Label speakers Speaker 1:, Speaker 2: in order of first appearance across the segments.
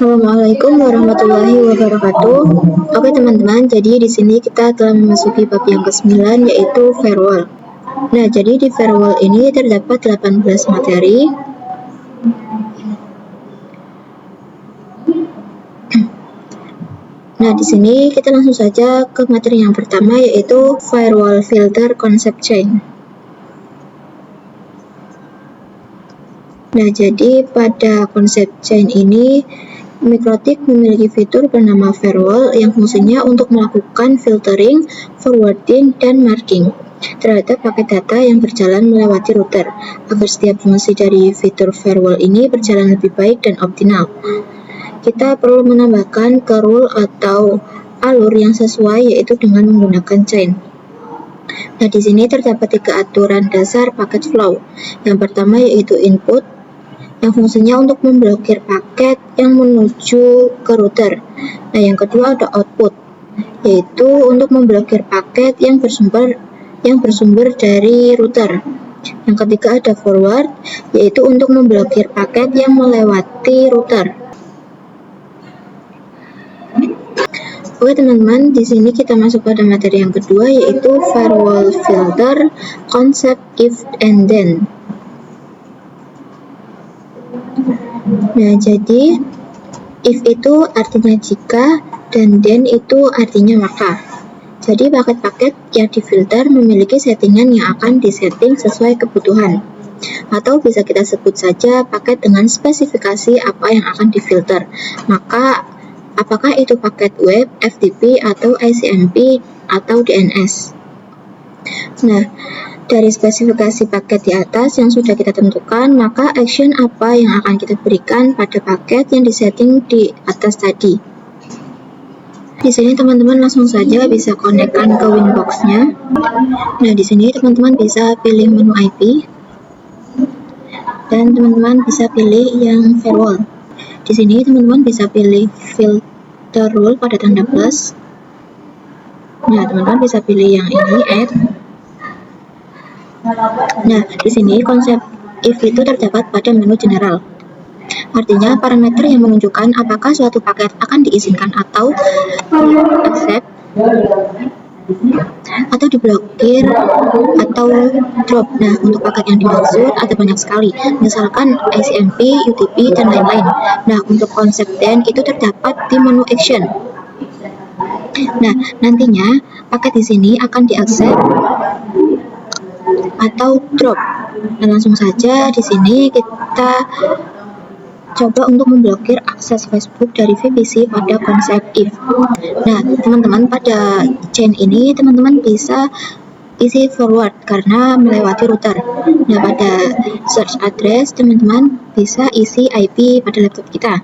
Speaker 1: Assalamualaikum warahmatullahi wabarakatuh. Oke teman-teman, jadi di sini kita telah memasuki bab yang ke-9 yaitu firewall. Nah, jadi di firewall ini terdapat 18 materi. Nah, di sini kita langsung saja ke materi yang pertama yaitu firewall filter concept chain. Nah, jadi pada konsep chain ini, MikroTik memiliki fitur bernama firewall yang fungsinya untuk melakukan filtering, forwarding, dan marking terhadap paket data yang berjalan melewati router, agar setiap fungsi dari fitur firewall ini berjalan lebih baik dan optimal. Kita perlu menambahkan ke rule atau alur yang sesuai, yaitu dengan menggunakan chain. Nah, di sini terdapat 3 aturan dasar paket flow. Yang pertama yaitu input, yang fungsinya untuk memblokir paket yang menuju ke router. Nah, yang kedua ada output, yaitu untuk memblokir paket yang bersumber dari router. Yang ketiga ada forward, yaitu untuk memblokir paket yang melewati router. Oke teman-teman, di sini kita masuk pada materi yang kedua yaitu firewall filter concept if and then. Nah, jadi if itu artinya jika dan then itu artinya maka. Jadi paket-paket yang difilter memiliki settingan yang akan disetting sesuai kebutuhan. Atau bisa kita sebut saja paket dengan spesifikasi apa yang akan difilter. Maka apakah itu paket web, FTP, atau ICMP, atau DNS. Nah, dari spesifikasi paket di atas yang sudah kita tentukan, maka action apa yang akan kita berikan pada paket yang disetting di atas tadi. Di sini teman-teman langsung saja bisa konekkan ke Winbox-nya. Nah, di sini teman-teman bisa pilih menu IP dan teman-teman bisa pilih yang firewall. Di sini teman-teman bisa pilih filter rule pada tanda plus. Nah, teman-teman bisa pilih yang ini add. Nah, di sini konsep if itu terdapat pada menu general. Artinya parameter yang menunjukkan apakah suatu paket akan diizinkan atau accept, atau diblokir, atau drop. Nah, untuk paket yang dimaksud ada banyak sekali, misalkan ICMP, UDP, dan lain-lain. Nah, untuk konsep then itu terdapat di menu action. Nah, nantinya paket di sini akan diaccept atau drop. Dan langsung saja di sini kita coba untuk memblokir akses Facebook dari VPC pada konsep if. Nah, teman-teman pada chain ini teman-teman bisa isi forward karena melewati router. Nah, pada search address teman-teman bisa isi IP pada laptop kita.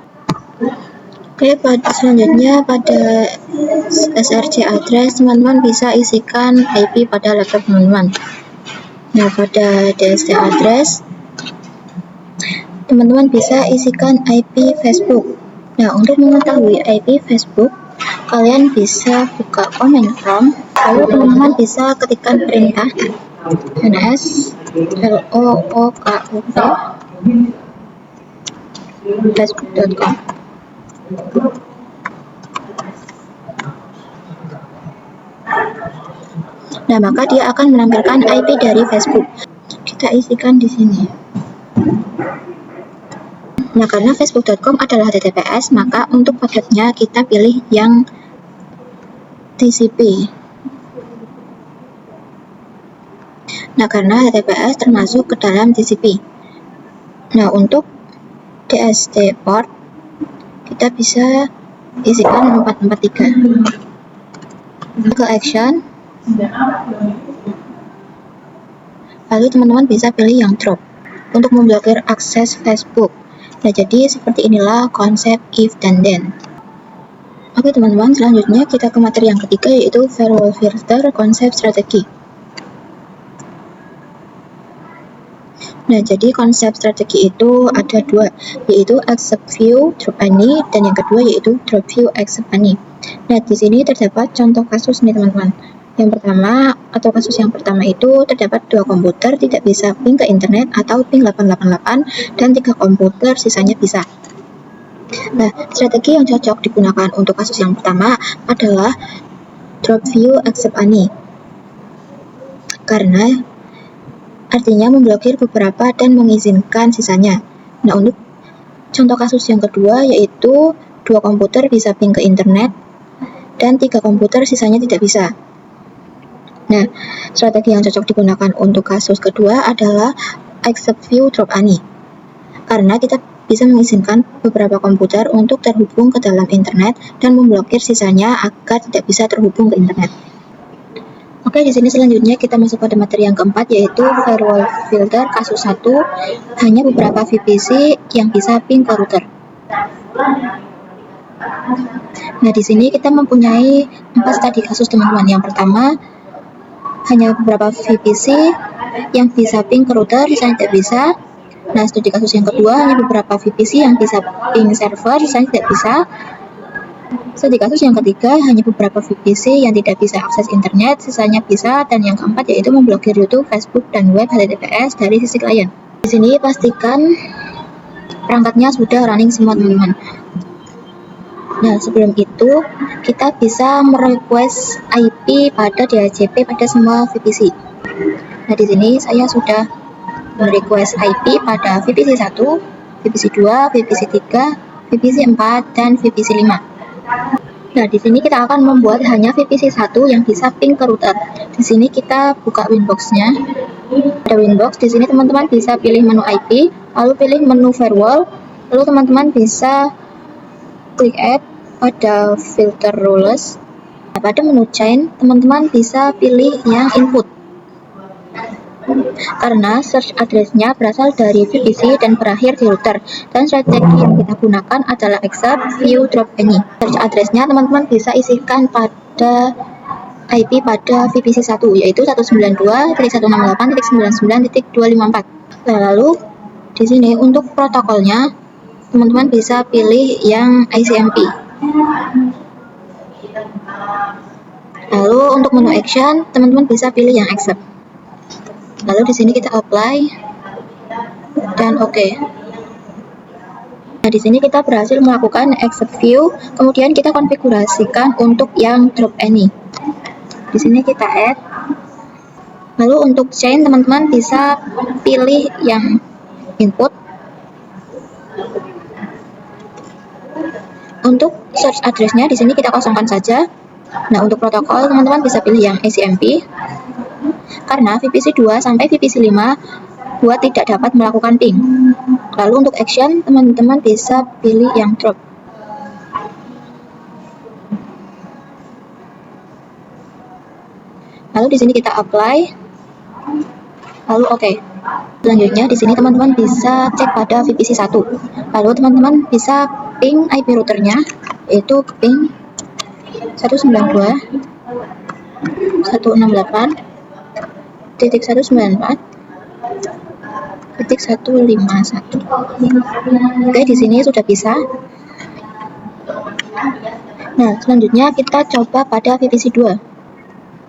Speaker 1: Oke, selanjutnya pada SRC address teman-teman bisa isikan IP pada laptop teman-teman. Nah, pada DST address teman-teman bisa isikan IP Facebook. Nah, untuk mengetahui IP Facebook, kalian bisa buka command prompt, lalu teman-teman bisa ketikkan perintah ns look facebook.com. Nah, maka dia akan menampilkan IP dari Facebook. Kita isikan di sini. Nah, karena facebook.com adalah HTTPS, maka untuk paketnya kita pilih yang TCP. Nah, karena HTTPS termasuk ke dalam TCP. Nah, untuk DST port kita bisa isikan 443. Ke action, lalu teman-teman bisa pilih yang drop untuk memblokir akses Facebook. Nah, jadi seperti inilah konsep if dan then. Oke teman-teman, selanjutnya kita ke materi yang ketiga yaitu firewall filter konsep strategi. Nah, jadi konsep strategi itu ada 2, yaitu accept view drop any dan yang kedua yaitu drop view accept any. Nah, di sini terdapat contoh kasus nih teman-teman. Yang pertama, atau kasus yang pertama itu terdapat 2 komputer tidak bisa ping ke internet atau ping 888 dan 3 komputer sisanya bisa. Nah, strategi yang cocok digunakan untuk kasus yang pertama adalah drop view except any, karena artinya memblokir beberapa dan mengizinkan sisanya. Nah, untuk contoh kasus yang kedua yaitu 2 komputer bisa ping ke internet dan 3 komputer sisanya tidak bisa. Nah, strategi yang cocok digunakan untuk kasus kedua adalah except view drop any, karena kita bisa mengizinkan beberapa komputer untuk terhubung ke dalam internet dan memblokir sisanya agar tidak bisa terhubung ke internet. Oke, di sini selanjutnya kita masuk pada materi yang keempat yaitu firewall filter kasus 1, hanya beberapa VPC yang bisa ping ke router. Nah, di sini kita mempunyai 4 studi kasus teman-teman. Yang pertama, hanya beberapa VPC yang bisa ping ke router, sisanya tidak bisa. Nah, studi kasus yang kedua, hanya beberapa VPC yang bisa ping server, sisanya tidak bisa. Studi kasus yang ketiga, hanya beberapa VPC yang tidak bisa akses internet, sisanya bisa. Dan yang keempat yaitu memblokir YouTube, Facebook, dan web HTTPS dari sisi klien. Di sini pastikan perangkatnya sudah running semua teman-teman. Nah, sebelum itu kita bisa merequest IP pada DHCP pada semua VPC. Nah, di sini saya sudah merequest IP pada VPC 1, VPC 2, VPC 3, VPC 4, dan VPC 5. Nah, di sini kita akan membuat hanya VPC 1 yang bisa ping ke router. Di sini kita buka Winbox-nya. Ada Winbox, di sini teman-teman bisa pilih menu IP, lalu pilih menu firewall, lalu teman-teman bisa klik add pada filter rules. Nah, pada menu chain, teman-teman bisa pilih yang input, karena search address-nya berasal dari VPC dan berakhir di router. Dan strategi yang kita gunakan adalah except view drop any. Search address-nya teman-teman bisa isikan pada IP pada VPC 1 yaitu 192.168.99.254. Lalu di sini untuk protokolnya teman-teman bisa pilih yang ICMP. Lalu untuk menu action teman-teman bisa pilih yang accept. Lalu di sini kita apply dan oke. Nah, di sini kita berhasil melakukan accept view, kemudian kita konfigurasikan untuk yang drop any. Di sini kita add. Lalu untuk chain teman-teman bisa pilih yang input. Untuk search address-nya di sini kita kosongkan saja. Nah, untuk protokol teman-teman bisa pilih yang ACMP, karena VPC 2 sampai VPC 5 tidak dapat melakukan ping. Lalu untuk action teman-teman bisa pilih yang drop. Lalu di sini kita apply, lalu oke. Selanjutnya di sini teman-teman bisa cek pada VPC 1. Lalu teman-teman bisa ping IP routernya yaitu ping 192.168.194.151. Oke, di sini sudah bisa. Nah, selanjutnya kita coba pada VPC 2.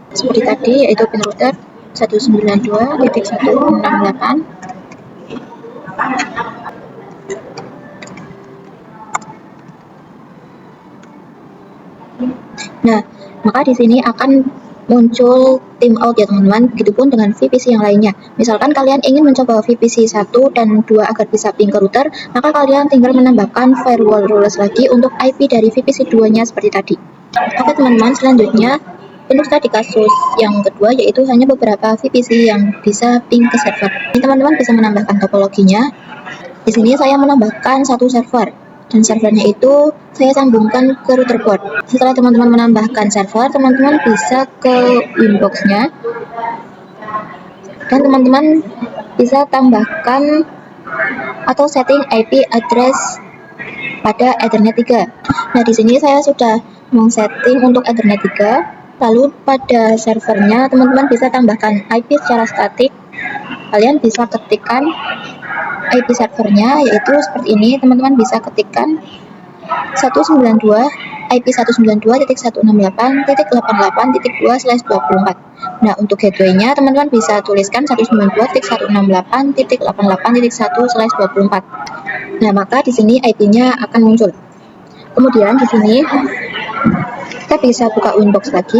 Speaker 1: Seperti tadi yaitu pin router 192.168. Nah, maka di sini akan muncul timeout ya teman-teman, begitupun dengan VPC yang lainnya. Misalkan kalian ingin mencoba VPC 1 dan 2 agar bisa ping ke router, maka kalian tinggal menambahkan firewall rules lagi untuk IP dari VPC 2-nya seperti tadi. Oke teman-teman, selanjutnya untuk tadi kasus yang kedua yaitu hanya beberapa VPC yang bisa ping ke server. Ini teman-teman bisa menambahkan topologinya. Di sini saya menambahkan satu server, dan servernya itu saya sambungkan ke router port. Setelah teman-teman menambahkan server, teman-teman bisa ke Winbox-nya dan teman-teman bisa tambahkan atau setting IP address pada Ethernet 3. Nah, di sini saya sudah setting untuk Ethernet 3. Lalu pada servernya teman-teman bisa tambahkan IP secara statik. Kalian bisa ketikkan IP servernya yaitu seperti ini. Teman-teman bisa ketikkan 192 IP 192.168.88.2/24. Nah, untuk gateway-nya teman-teman bisa tuliskan 192.168.88.1/24. Nah, maka di sini IP-nya akan muncul. Kemudian di sini kita bisa buka Winbox lagi.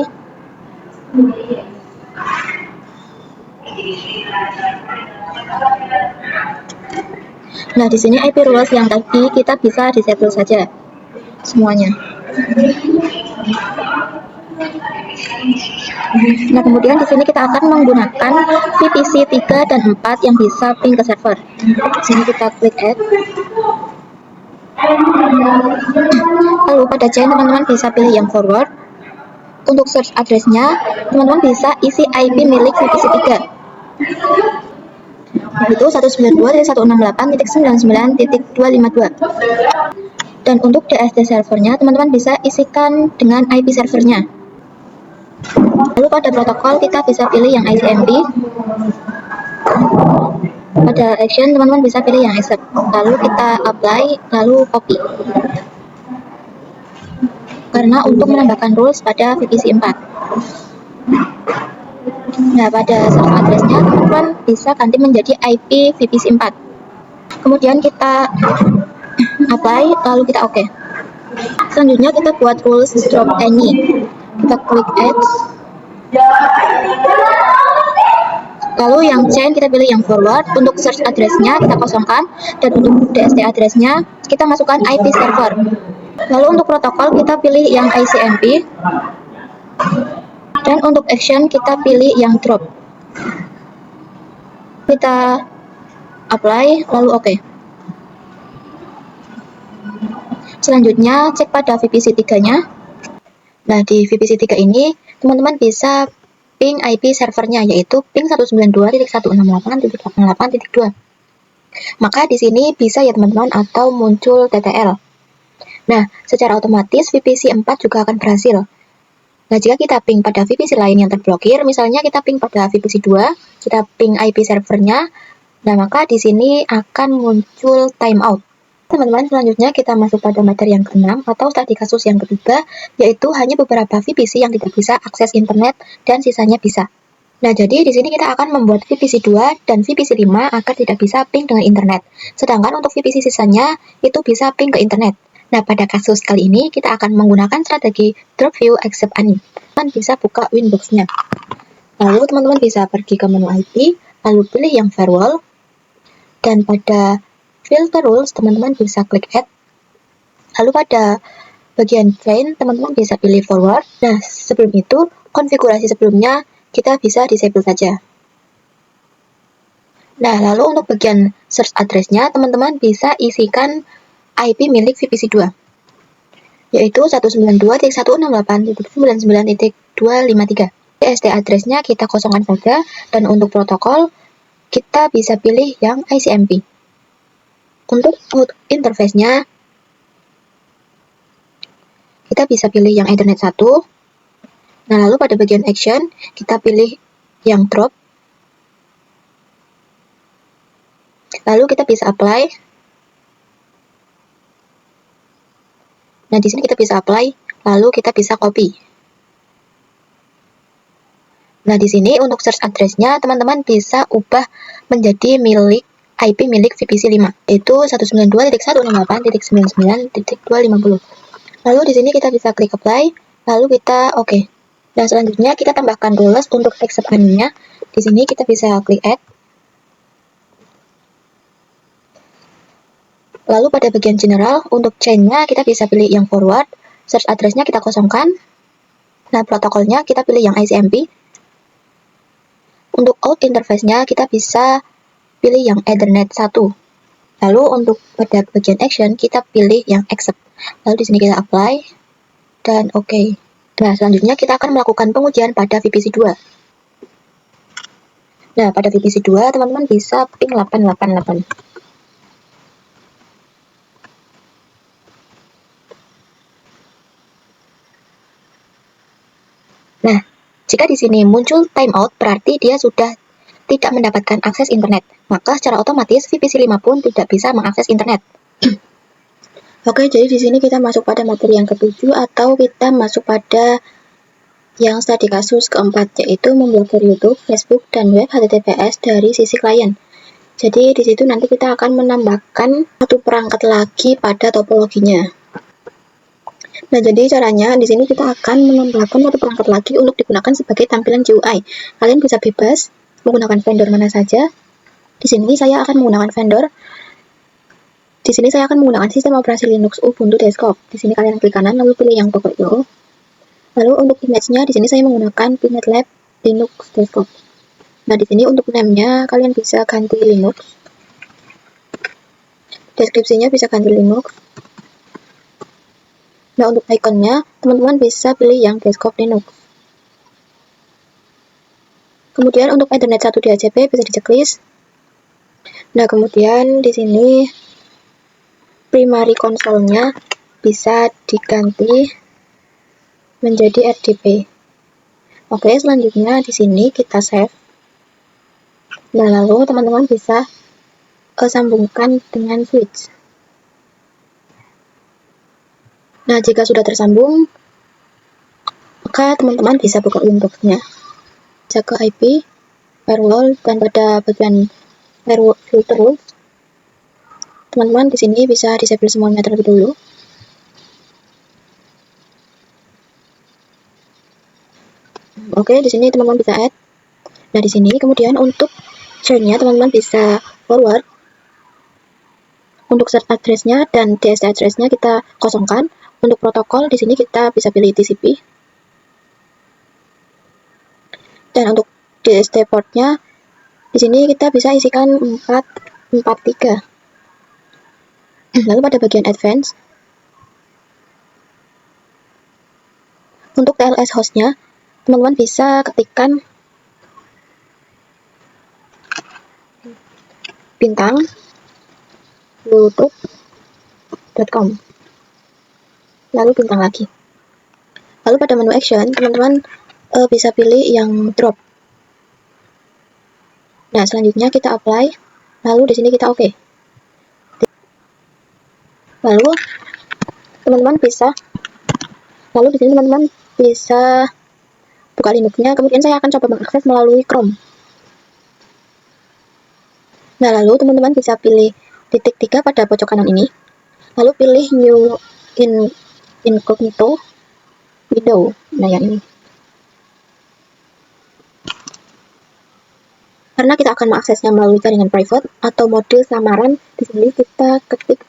Speaker 1: Nah, di sini IP rules yang tadi kita bisa disable saja semuanya. Nah, kemudian di sini kita akan menggunakan VPC 3 dan 4 yang bisa ping ke server. Di sini kita klik add. Lalu pada chain teman-teman bisa pilih yang forward. Untuk search address-nya, teman-teman bisa isi IP milik VPC 3. Yaitu 192.168.99.252. Dan untuk DSD servernya, teman-teman bisa isikan dengan IP servernya. Lalu pada protokol kita bisa pilih yang ICMP. Pada action teman-teman bisa pilih yang accept. Lalu kita apply, lalu copy. Karena untuk menambahkan rules pada VPC 4. Nah, pada search address-nya teman-teman bisa ganti menjadi IP VPC 4. Kemudian kita apply, lalu kita OK. Selanjutnya kita buat rules drop any. Kita klik add. Lalu yang chain kita pilih yang forward. Untuk search address-nya kita kosongkan, dan untuk DSD address-nya kita masukkan IP server. Lalu untuk protokol kita pilih yang ICMP, dan untuk action kita pilih yang drop. Kita apply, lalu OK. Selanjutnya cek pada VPC 3-nya. Nah, di VPC 3 ini teman-teman bisa ping IP servernya, yaitu ping 192.168.88.2. Maka di sini bisa ya teman-teman, atau muncul TTL. Nah, secara otomatis VPC 4 juga akan berhasil. Nah, jika kita ping pada VPC lain yang terblokir, misalnya kita ping pada VPC 2, kita ping IP servernya, nah maka di sini akan muncul timeout. Teman-teman, selanjutnya kita masuk pada materi yang ke-6 atau studi kasus yang ketiga, yaitu hanya beberapa VPC yang tidak bisa akses internet dan sisanya bisa. Nah, jadi di sini kita akan membuat VPC 2 dan VPC 5 agar tidak bisa ping dengan internet. Sedangkan untuk VPC sisanya itu bisa ping ke internet. Nah, pada kasus kali ini kita akan menggunakan strategi drop view accept any. Teman bisa buka Winbox-nya. Lalu teman-teman bisa pergi ke menu IP, lalu pilih yang firewall, dan pada filter rules teman-teman bisa klik add. Lalu pada bagian chain teman-teman bisa pilih forward. Nah, sebelum itu konfigurasi sebelumnya kita bisa disable saja. Nah, lalu untuk bagian search address-nya teman-teman bisa isikan IP milik VPC 2, yaitu 192.168.99.253. DSD address-nya kita kosongkan saja, dan untuk protokol kita bisa pilih yang ICMP. Untuk interface-nya kita bisa pilih yang Ethernet 1. Nah, lalu pada bagian action kita pilih yang drop. Lalu kita bisa apply. Nah, di sini kita bisa apply, lalu kita bisa copy. Nah, di sini untuk search address-nya teman-teman bisa ubah menjadi IP milik VPC 5, yaitu 192.168.99.250. Lalu di sini kita bisa klik apply, lalu kita OK. Nah, selanjutnya kita tambahkan rules untuk accept any-nya. Di sini kita bisa klik add. Lalu pada bagian general, untuk chain-nya kita bisa pilih yang forward, search address-nya kita kosongkan. Nah, protokolnya kita pilih yang ICMP. Untuk out interface-nya kita bisa pilih yang Ethernet 1. Lalu untuk pada bagian action kita pilih yang accept. Lalu di sini kita apply dan OK. Nah, selanjutnya kita akan melakukan pengujian pada VPC 2. Nah, pada VPC 2 teman-teman bisa ping 888. Nah, jika di sini muncul timeout, berarti dia sudah tidak mendapatkan akses internet. Maka secara otomatis VPC 5 pun tidak bisa mengakses internet. Oke, jadi di sini kita masuk pada materi yang ke-7 atau kita masuk pada yang studi kasus keempat, yaitu memblokir YouTube, Facebook, dan web HTTPS dari sisi klien. Jadi di situ nanti kita akan menambahkan satu perangkat lagi pada topologinya. Nah, jadi caranya di sini kita akan menambahkan satu perangkat lagi untuk digunakan sebagai tampilan GUI. Kalian bisa bebas menggunakan vendor mana saja. Di sini saya akan menggunakan sistem operasi Linux Ubuntu Desktop. Di sini kalian klik kanan lalu pilih yang pokok itu. Lalu untuk image-nya di sini saya menggunakan PNetlab Linux Desktop. Nah, di sini untuk name-nya kalian bisa ganti Linux. Deskripsinya bisa ganti Linux. Nah, untuk ikonnya teman-teman bisa pilih yang Desktop Linux. Kemudian untuk Ethernet 1 DHCP bisa diceklis. Nah, kemudian di sini primary konsolnya bisa diganti menjadi RDP. Oke, selanjutnya di sini kita save. Nah, lalu teman-teman bisa sambungkan dengan switch. Nah, jika sudah tersambung, maka teman-teman bisa buka Windows-nya. Bisa ke IP, firewall, dan pada bagian firewall filter rules, teman-teman di sini bisa disable semuanya terlebih dulu. Oke, di sini teman-teman bisa add. Nah, di sini kemudian untuk join-nya teman-teman bisa forward. Untuk set address-nya dan DST address-nya kita kosongkan. Untuk protokol di sini kita bisa pilih TCP. Dan untuk DST port-nya di sini kita bisa isikan 443. Lalu pada bagian advance, untuk TLS host-nya, teman-teman bisa ketikkan bintang youtube.com, lalu bintang lagi. Lalu pada menu action, teman-teman bisa pilih yang drop. Nah, selanjutnya kita apply, lalu di sini kita oke. Lalu di sini teman-teman bisa buka Linux-nya. Kemudian saya akan coba mengakses melalui Chrome. Nah, lalu teman-teman bisa pilih titik 3 pada pojok kanan ini. Lalu pilih New Incognito Window. Nah, yang ini. Karena kita akan mengaksesnya melalui jaringan private atau mode samaran, di sini kita ketik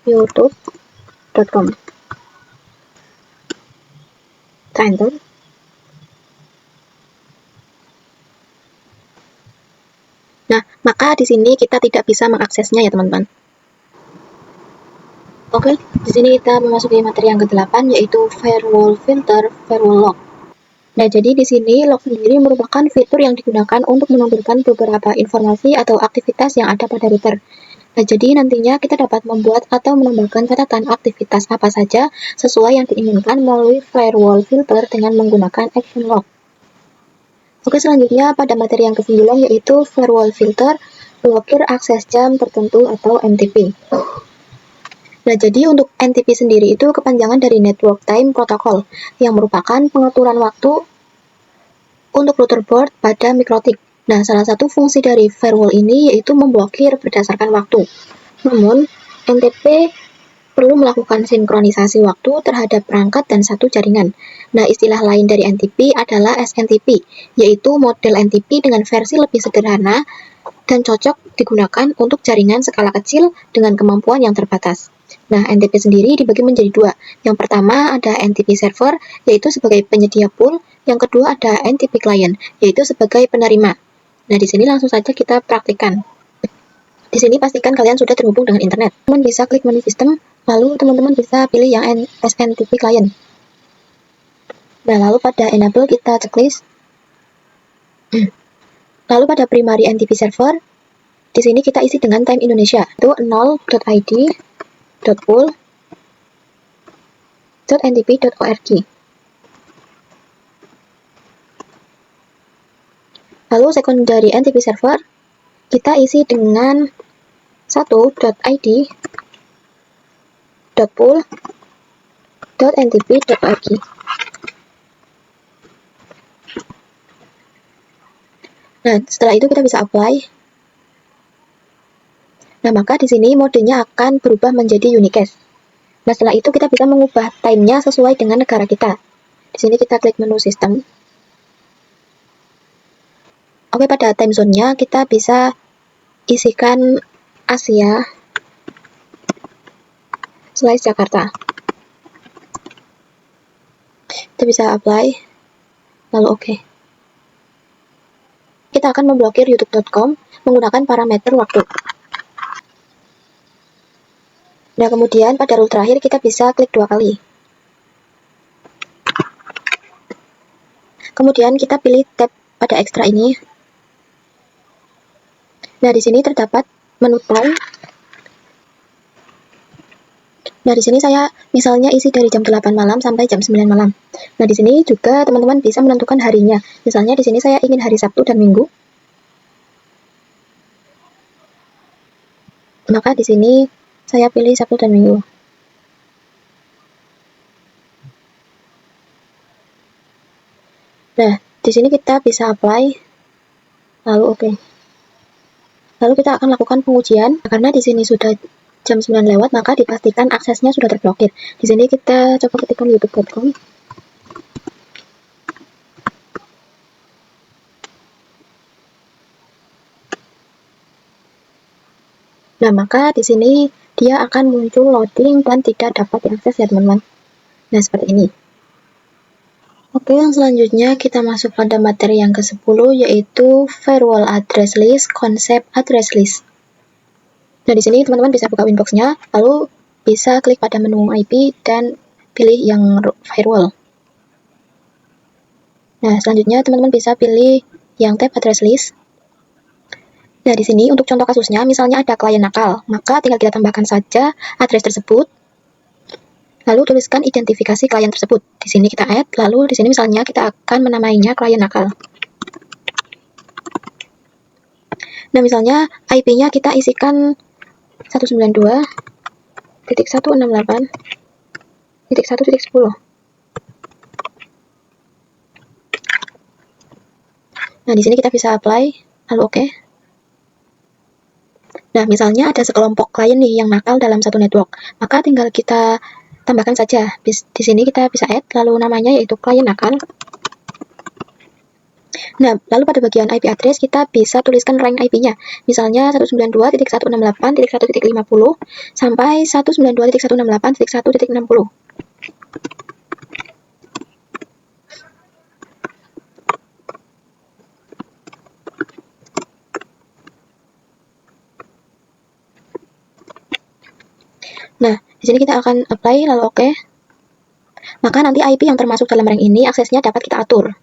Speaker 1: youtube.com. Enter. Nah, maka di sini kita tidak bisa mengaksesnya ya teman-teman. Oke, di sini kita memasuki materi yang ke-8 yaitu firewall filter, firewall lock. Nah, jadi di sini lock sendiri merupakan fitur yang digunakan untuk menampilkan beberapa informasi atau aktivitas yang ada pada router. Nah, jadi nantinya kita dapat membuat atau menambahkan catatan aktivitas apa saja sesuai yang diinginkan melalui firewall filter dengan menggunakan action lock. Oke, selanjutnya pada materi yang ke-9 yaitu firewall filter, blokir akses jam tertentu atau NTP. Nah, jadi untuk NTP sendiri itu kepanjangan dari Network Time Protocol yang merupakan pengaturan waktu untuk router board pada mikrotik. Nah, salah satu fungsi dari firewall ini yaitu memblokir berdasarkan waktu. Namun, NTP perlu melakukan sinkronisasi waktu terhadap perangkat dan satu jaringan. Nah, istilah lain dari NTP adalah SNTP, yaitu model NTP dengan versi lebih sederhana dan cocok digunakan untuk jaringan skala kecil dengan kemampuan yang terbatas. Nah, NTP sendiri dibagi menjadi dua. Yang pertama ada NTP server, yaitu sebagai penyedia pool. Yang kedua ada NTP client, yaitu sebagai penerima. Nah, di sini langsung saja kita praktikkan. Di sini pastikan kalian sudah terhubung dengan internet. Teman bisa klik menu sistem, lalu teman-teman bisa pilih yang SNTP client. Nah, lalu pada enable kita checklist. Lalu pada primary NTP server, di sini kita isi dengan time Indonesia, itu 0.id.pool.ntp.org. Lalu secondary NTP server, kita isi dengan 1.id.pool.ntp.org. Nah, setelah itu kita bisa apply. Nah, maka di sini modenya akan berubah menjadi unicast. Nah, setelah itu kita bisa mengubah time-nya sesuai dengan negara kita. Di sini kita klik menu sistem. Oke, pada time zone-nya kita bisa isikan Asia / Jakarta. Kita bisa apply, lalu oke. Kita akan memblokir youtube.com menggunakan parameter waktu. Nah, kemudian pada rule terakhir kita bisa klik 2 kali. Kemudian kita pilih tab pada ekstra ini. Nah, di sini terdapat menu time. Nah, di sini saya misalnya isi dari jam 8 malam sampai jam 9 malam. Nah, di sini juga teman-teman bisa menentukan harinya. Misalnya di sini saya ingin hari Sabtu dan Minggu. Maka di sini saya pilih Sabtu dan Minggu. Nah, di sini kita bisa apply, lalu oke. Lalu kita akan lakukan pengujian. Karena di sini sudah jam 9 lewat, maka dipastikan aksesnya sudah terblokir. Di sini kita coba ketikkan youtube.com. Nah, maka di sini dia akan muncul loading dan tidak dapat diakses ya teman-teman. Nah, seperti ini. Oke, yang selanjutnya kita masuk pada materi yang ke-10, yaitu firewall address list, konsep address list. Nah, di sini teman-teman bisa buka Winbox-nya, lalu bisa klik pada menu IP dan pilih yang firewall. Nah, selanjutnya teman-teman bisa pilih yang tab address list. Nah, di sini untuk contoh kasusnya, misalnya ada klien nakal, maka tinggal kita tambahkan saja address tersebut, lalu tuliskan identifikasi klien tersebut. Di sini kita add, lalu di sini misalnya kita akan menamainya klien nakal. Nah, misalnya IP-nya kita isikan 192.168.1.10. Nah, di sini kita bisa apply, lalu oke. Nah, misalnya ada sekelompok klien nih yang nakal dalam satu network, maka tinggal kita tambahkan saja. Di sini kita bisa add, lalu namanya yaitu klien nakal. Nah, lalu pada bagian IP address kita bisa tuliskan rank IP-nya. Misalnya 192.168.1.50 sampai 192.168.1.60. Nah, di sini kita akan apply, lalu oke. Maka nanti IP yang termasuk dalam rank ini aksesnya dapat kita atur.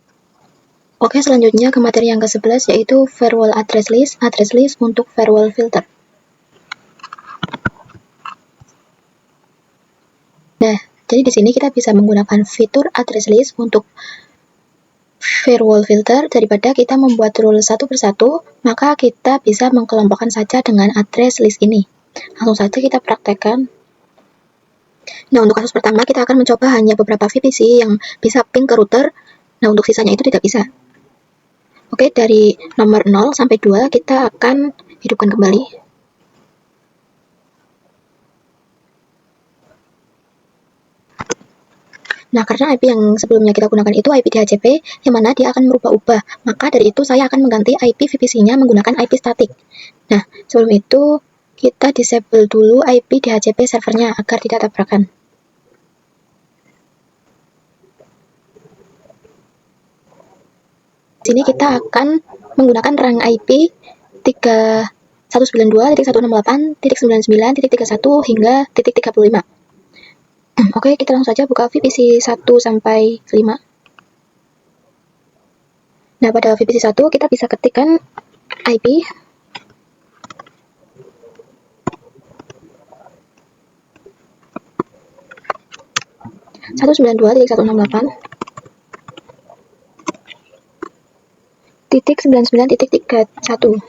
Speaker 1: Oke, selanjutnya ke materi yang ke-11, yaitu firewall address list untuk firewall filter. Nah, jadi di sini kita bisa menggunakan fitur address list untuk firewall filter. Daripada kita membuat rule satu persatu, maka kita bisa mengkelompokkan saja dengan address list ini. Langsung saja kita praktekkan. Nah, untuk kasus pertama kita akan mencoba hanya beberapa VPC yang bisa ping ke router. Nah, untuk sisanya itu tidak bisa. Oke, dari nomor 0 sampai 2 kita akan hidupkan kembali. Nah, karena IP yang sebelumnya kita gunakan itu IP DHCP, yang mana dia akan merubah-ubah. Maka dari itu saya akan mengganti IP VPC-nya menggunakan IP static. Nah, sebelum itu kita disable dulu IP DHCP servernya agar tidak tabrakan. Di sini kita akan menggunakan rank IP 192.168.99.31 hingga .35. Oke, kita langsung saja buka VPC 1 sampai 5. Nah, pada VPC 1 kita bisa ketikkan IP 192.168.99.31.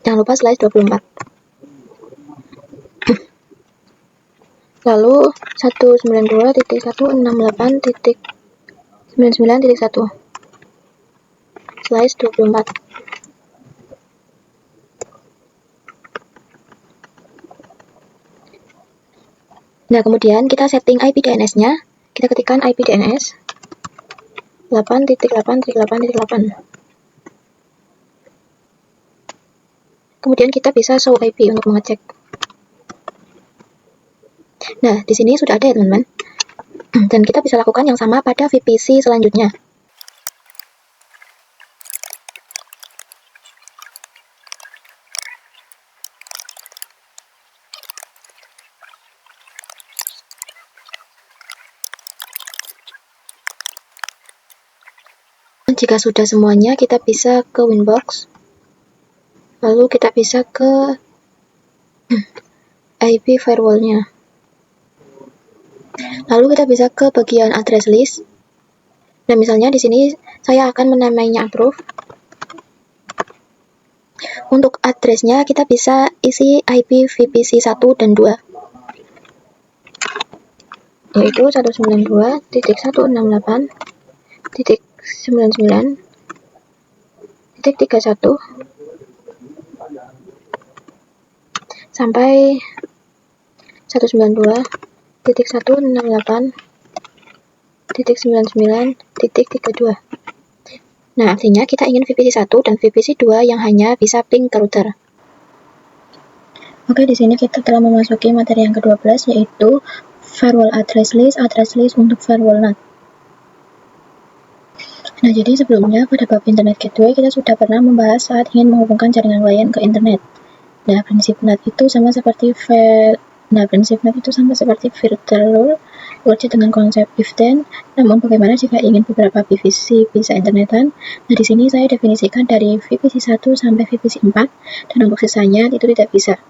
Speaker 1: Jangan lupa /24. Lalu 192.168.99.1/24. Nah, kemudian kita setting IP DNS-nya. Kita ketikkan IP DNS 8.8.8.8. Kemudian kita bisa show IP untuk mengecek. Nah, di sini sudah ada ya teman-teman. Dan kita bisa lakukan yang sama pada VPC selanjutnya. Jika sudah semuanya, kita bisa ke Winbox, lalu kita bisa ke IP firewall-nya, lalu kita bisa ke bagian address list. Nah, misalnya di sini saya akan menamainya approve. Untuk address-nya kita bisa isi IP VPC 1 dan 2, yaitu 192.168.99.31 sampai 192.168.99.32. Nah, artinya kita ingin VPC 1 dan VPC 2 yang hanya bisa ping ke router. Oke, di sini kita telah memasuki materi yang ke-12, yaitu firewall address list untuk firewall NAT. Nah, jadi sebelumnya pada bab Internet Gateway kita sudah pernah membahas saat ingin menghubungkan jaringan klien ke internet. Nah, prinsip NAT itu sama seperti virtual world dengan konsep if then. Namun bagaimana jika ingin beberapa VPC bisa internetan? Nah, di sini saya definisikan dari VPC 1 sampai VPC 4 dan untuk sisanya itu tidak bisa.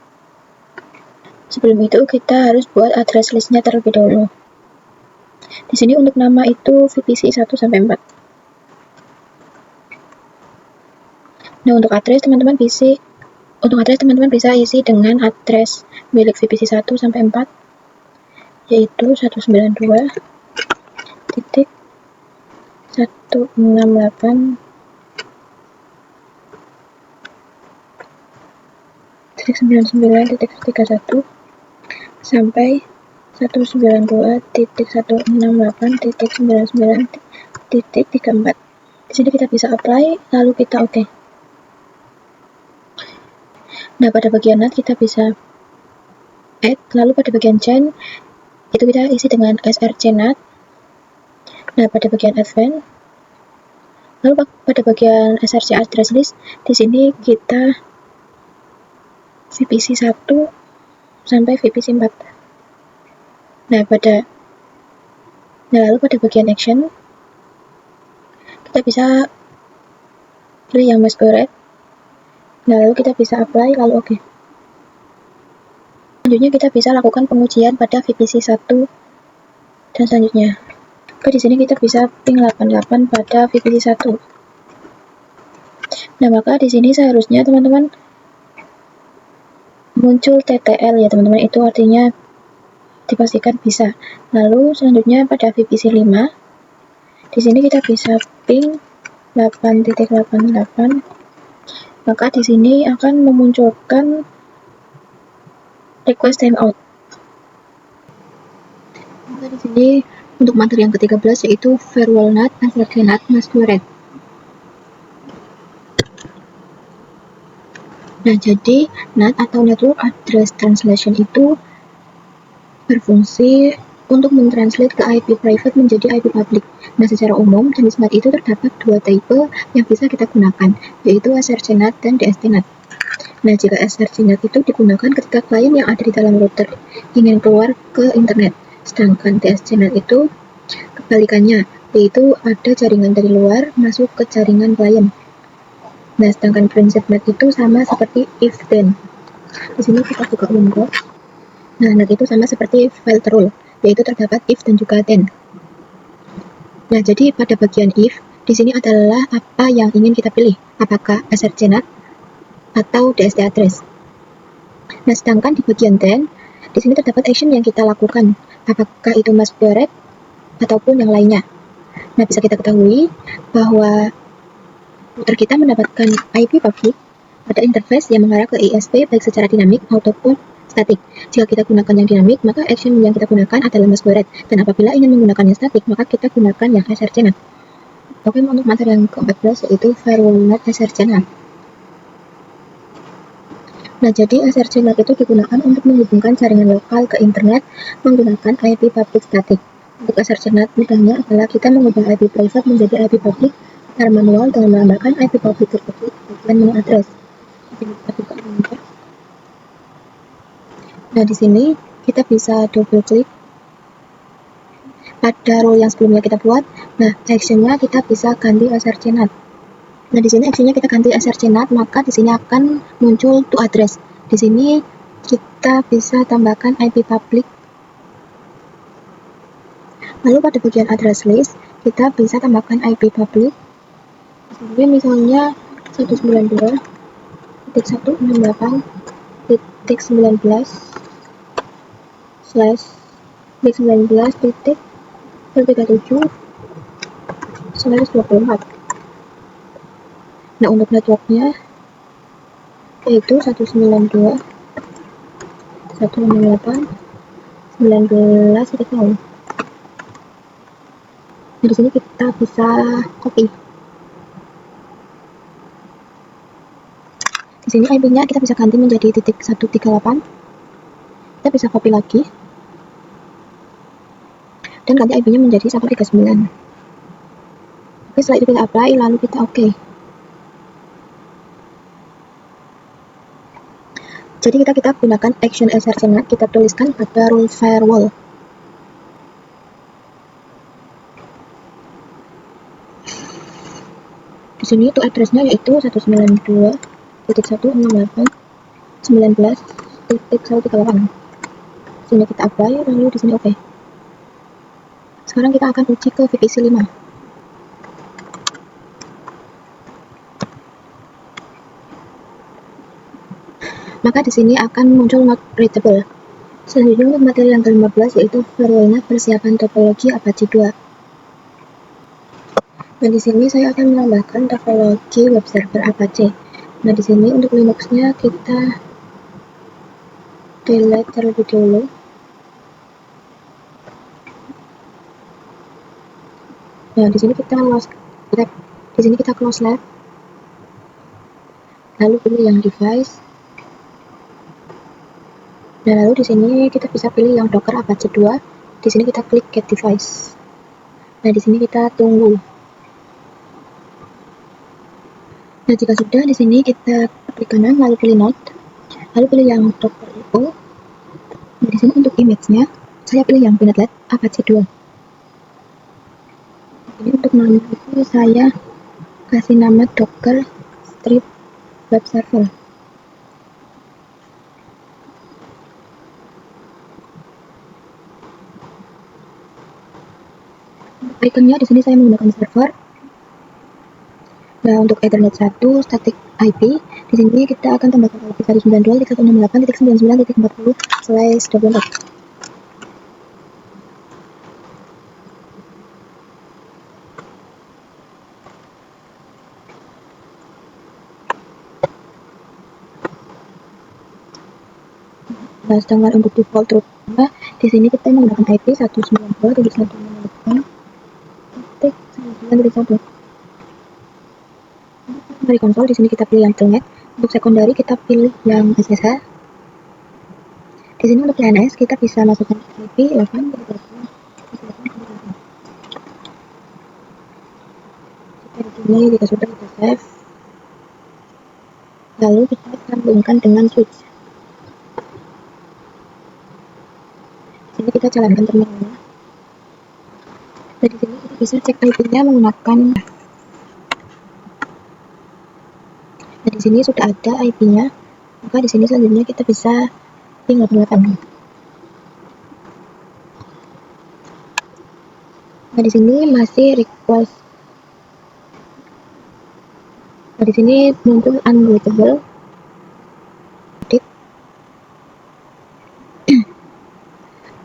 Speaker 1: Sebelum itu kita harus buat address list-nya terlebih dahulu. Di sini untuk nama itu VPC 1 sampai 4. Nah, untuk address teman-teman bisa isi dengan address milik VPC 1 sampai 4, yaitu 192.168.99.31 sampai 192.168.99.34. Di sini kita bisa apply, lalu kita oke. Nah, pada bagian NAT kita bisa add, lalu pada bagian chain itu kita isi dengan src NAT. Nah, pada bagian advanced, lalu pada bagian src address list, di sini kita VPC 1 sampai VPC 4. Lalu pada bagian action kita bisa pilih yang masquerade. Nah, lalu kita bisa apply, lalu oke. Selanjutnya kita bisa lakukan pengujian pada VPC 1 dan selanjutnya. Oke, di sini kita bisa ping 88 pada VPC 1. Nah, maka di sini seharusnya teman-teman muncul TTL ya teman-teman, itu artinya dipastikan bisa. Lalu selanjutnya pada VPC 5, di sini kita bisa ping 8.88, maka di sini akan memunculkan request timeout. Maka di sini untuk materi yang ke-13 yaitu firewall NAT, src NAT, masquerade. Nah, jadi NAT atau Network Address Translation itu berfungsi untuk mentranslate ke IP private menjadi IP public. Nah, secara umum jenis NAT itu terdapat dua tipe yang bisa kita gunakan, yaitu src NAT dan DST NAT. Nah, jika src NAT itu digunakan ketika klien yang ada di dalam router ingin keluar ke internet, sedangkan DST NAT itu kebalikannya, yaitu ada jaringan dari luar masuk ke jaringan klien. Nah, sedangkan prinsip NAT itu sama seperti if then. Di sini kita buka Winbox. Nah, NAT itu sama seperti filter rule, yaitu terdapat if dan juga then. Nah, jadi pada bagian if, di sini adalah apa yang ingin kita pilih, apakah src NAT atau DST address. Nah, sedangkan di bagian then, di sini terdapat action yang kita lakukan, apakah itu masquerade ataupun yang lainnya. Nah, bisa kita ketahui bahwa router kita mendapatkan IP public pada interface yang mengarah ke ISP baik secara dinamik ataupun statik. Jika kita gunakan yang dinamik, maka action yang kita gunakan adalah masquerade. Dan apabila ingin menggunakan yang statik, maka kita gunakan yang assertion. Oke, untuk materi yang ke-14 yaitu firewall-net assertion. Nah, jadi assertion itu digunakan untuk menghubungkan jaringan lokal ke internet menggunakan IP public static. Untuk assertion mudahnya adalah kita mengubah IP private menjadi IP public secara manual dengan menambahkan IP public tersebut di bagian menu address. Nah, di sini kita bisa double klik pada role yang sebelumnya kita buat. Nah, actionnya kita bisa ganti assertion. Nah, di sini actionnya kita ganti assertion, maka di sini akan muncul to address. Di sini kita bisa tambahkan IP public. Lalu pada bagian address list, kita bisa tambahkan IP public. Jadi misalnya 192.19.19.37/24. Nah, untuk networknya yaitu 192.168.19.0. Nah, di sini kita bisa copy. Di sini IP-nya kita bisa ganti menjadi .138. Kita bisa copy lagi dan ganti IP-nya menjadi 139. Oke, setelah itu kita apply, lalu kita oke. Jadi kita gunakan action assertion, kita tuliskan pada rule firewall. Di sini itu address-nya yaitu 192.168.19.138. Sini kita apply, lalu di sini oke. Sekarang kita akan uji ke VPC 5. Maka di sini akan muncul not readable. Selanjutnya untuk materi yang ke-15 yaitu firewall-net persiapan topologi Apache 2. Nah, di sini saya akan menambahkan topologi web server Apache. Nah, di sini untuk Linux-nya kita delete terlebih dahulu. Nah, di sini kita close lab. Lalu pilih yang device. Nah, lalu di sini kita bisa pilih yang Docker Apache 2. Di sini kita klik get device. Nah, di sini kita tunggu. Nah, jika sudah, di sini kita klik kanan, lalu pilih node, lalu pilih yang Docker IO. Nah, di sini untuk image-nya, saya pilih yang Pinetlet Apache 2. Ini untuk nama itu saya kasih nama Docker Strip Web Server. Ikonnya di sini saya menggunakan server. Nah, untuk Ethernet 1 static IP, di sini kita akan tambahkan IP 192.168.99.40/24. Nah, sedangkan untuk default root-nya di sini kita menggunakan IP 192.168.99.1. Dari konsol di sini kita pilih yang telnet. Untuk sekundari kita pilih yang SSH. Di sini untuk DNS kita bisa masukkan IP 8. Di sini jika sudah kita save. Lalu kita sambungkan dengan switch. Di sini kita jalankan terminalnya. Dan di sini kita bisa cek IP-nya menggunakan. Nah, di sini sudah ada IP-nya. Maka di sini selanjutnya kita bisa tinggal gunakan. Nah, di sini masih request. Nah, di sini muncul unreadable.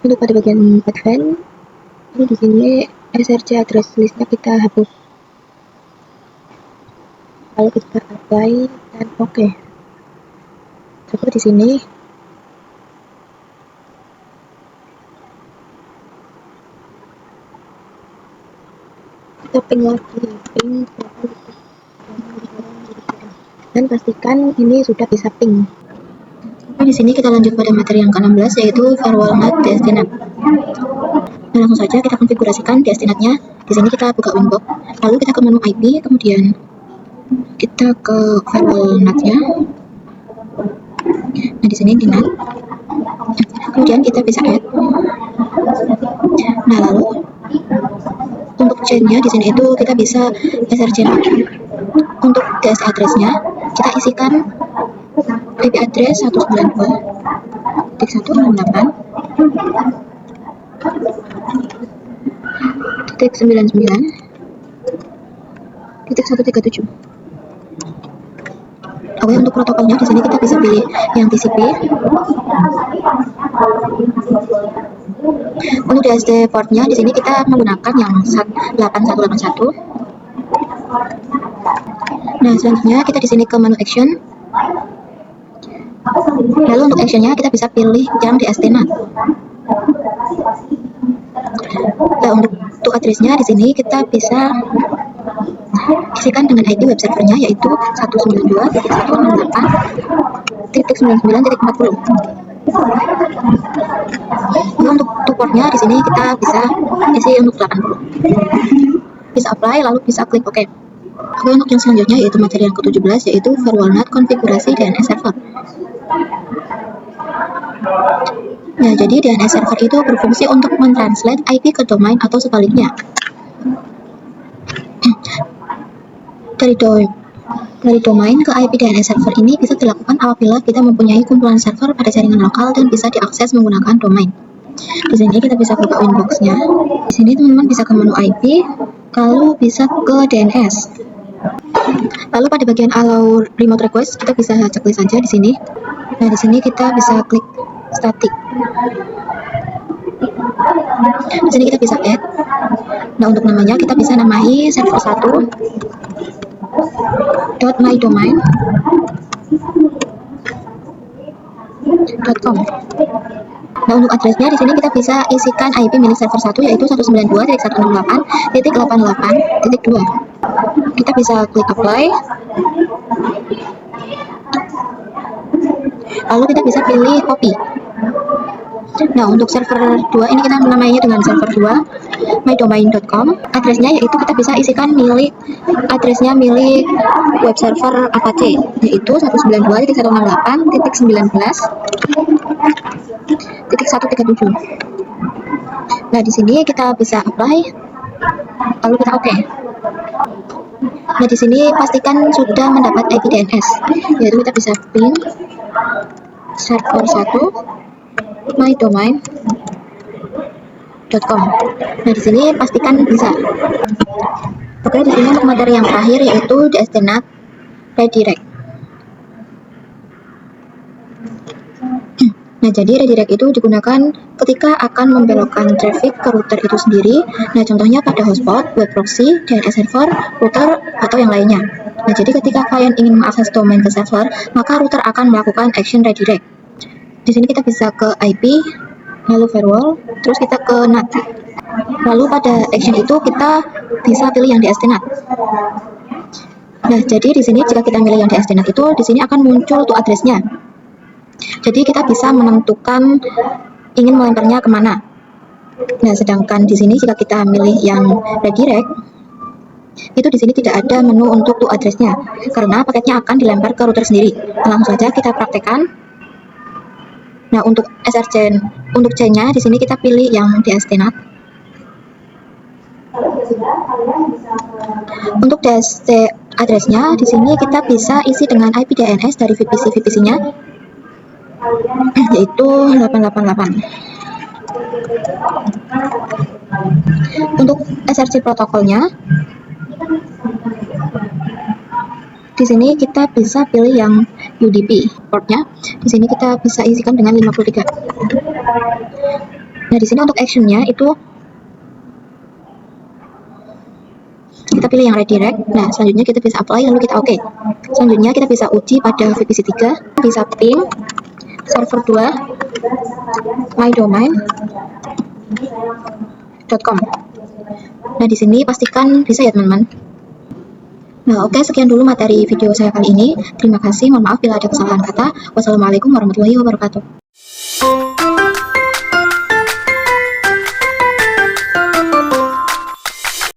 Speaker 1: Untuk pada bagian advance, ini di sini SRC address listnya kita hapus. Lalu kita apply dan oke. Coba di sini kita ping lagi, ping dan pastikan ini sudah bisa ping. Nah, di sini kita lanjut pada materi yang ke-16, yaitu firewall NAT destinat. Nah, langsung saja kita konfigurasikan destinatnya. Di sini kita buka Winbox, lalu kita ke menu IP, kemudian kita ke firewall NAT-nya. Nah, di sini di NAT. Kemudian kita bisa add. Nah, lalu untuk chain-nya di sini itu kita bisa src. Untuk DS address-nya kita isikan IP address 192.168.99.137. Oke, untuk protokolnya di sini kita bisa pilih yang TCP. Untuk DSD portnya di sini kita menggunakan yang 8181. Nah, selanjutnya kita di sini ke menu action. Lalu untuk actionnya kita bisa pilih yang DSD-NAT. Nah, untuk addressnya di sini kita bisa isikan dengan IP web servernya, yaitu 192.168.99.40. Untuk portnya di sini kita bisa isi untuk 80. Bisa apply, lalu bisa klik OK. Oke, untuk yang selanjutnya yaitu materi yang ke-17, yaitu firewall NAT konfigurasi DNS server. Nah, jadi DNS server itu berfungsi untuk mentranslate IP ke domain atau sebaliknya. Dari domain ke IP DNS server ini bisa dilakukan apabila kita mempunyai kumpulan server pada jaringan lokal dan bisa diakses menggunakan domain. Di sini kita bisa buka Winbox-nya. Di sini teman-teman bisa ke menu IP, lalu bisa ke DNS. Lalu pada bagian allow remote request kita bisa checklist saja di sini. Nah, di sini kita bisa klik static. Di sini kita bisa add. Nah, untuk namanya kita bisa namai server 1.mydomain.com. Nah, untuk addressnya di sini kita bisa isikan IP milik server 1, yaitu 192.168.88.2. Kita bisa klik apply. Lalu kita bisa pilih copy. Nah, untuk server 2 ini kita menamainya dengan server 2 mydomain.com. Addressnya yaitu kita bisa isikan addressnya milik web server Apache, yaitu 192.168.19.137. Nah, di sini kita bisa apply, lalu kita OK. Nah, di sini pastikan sudah mendapat IP DNS, yaitu kita bisa ping server 1 mydomain.com. Nah, di sini pastikan bisa. Oke, di sini untuk materi yang terakhir yaitu DSD-NAT redirect. Nah, jadi redirect itu digunakan ketika akan membelokkan traffic ke router itu sendiri. Nah, contohnya pada hotspot, web proxy, DNS server, router, atau yang lainnya. Nah, jadi ketika klien ingin mengakses domain ke server, maka router akan melakukan action redirect. Di sini kita bisa ke IP, lalu firewall, terus kita ke NAT. Lalu pada action itu kita bisa pilih yang DSD-NAT. Nah, jadi di sini jika kita pilih yang DSD-NAT itu, di sini akan muncul tuh address-nya. Jadi kita bisa menentukan ingin melemparnya kemana. Nah, sedangkan di sini jika kita milih yang redirect, itu di sini tidak ada menu untuk tuh address-nya, karena paketnya akan dilempar ke router sendiri. Langsung saja kita praktekkan. Nah, untuk src, untuk chain-nya di sini kita pilih yang DSD-NAT. Untuk DSD address-nya di sini kita bisa isi dengan IP DNS dari VPC-nya, yaitu 888. Untuk src protokolnya di sini kita bisa pilih yang UDP portnya. Di sini kita bisa isikan dengan 53. Nah, di sini untuk actionnya itu kita pilih yang redirect. Nah, selanjutnya kita bisa apply, lalu kita OK. Selanjutnya kita bisa uji pada VPC 3, bisa ping server 2 mydomain.com. Nah, di sini pastikan bisa ya teman-teman. Nah, oke, sekian dulu materi video saya kali ini. Terima kasih, mohon maaf bila ada kesalahan kata. Wassalamualaikum warahmatullahi wabarakatuh.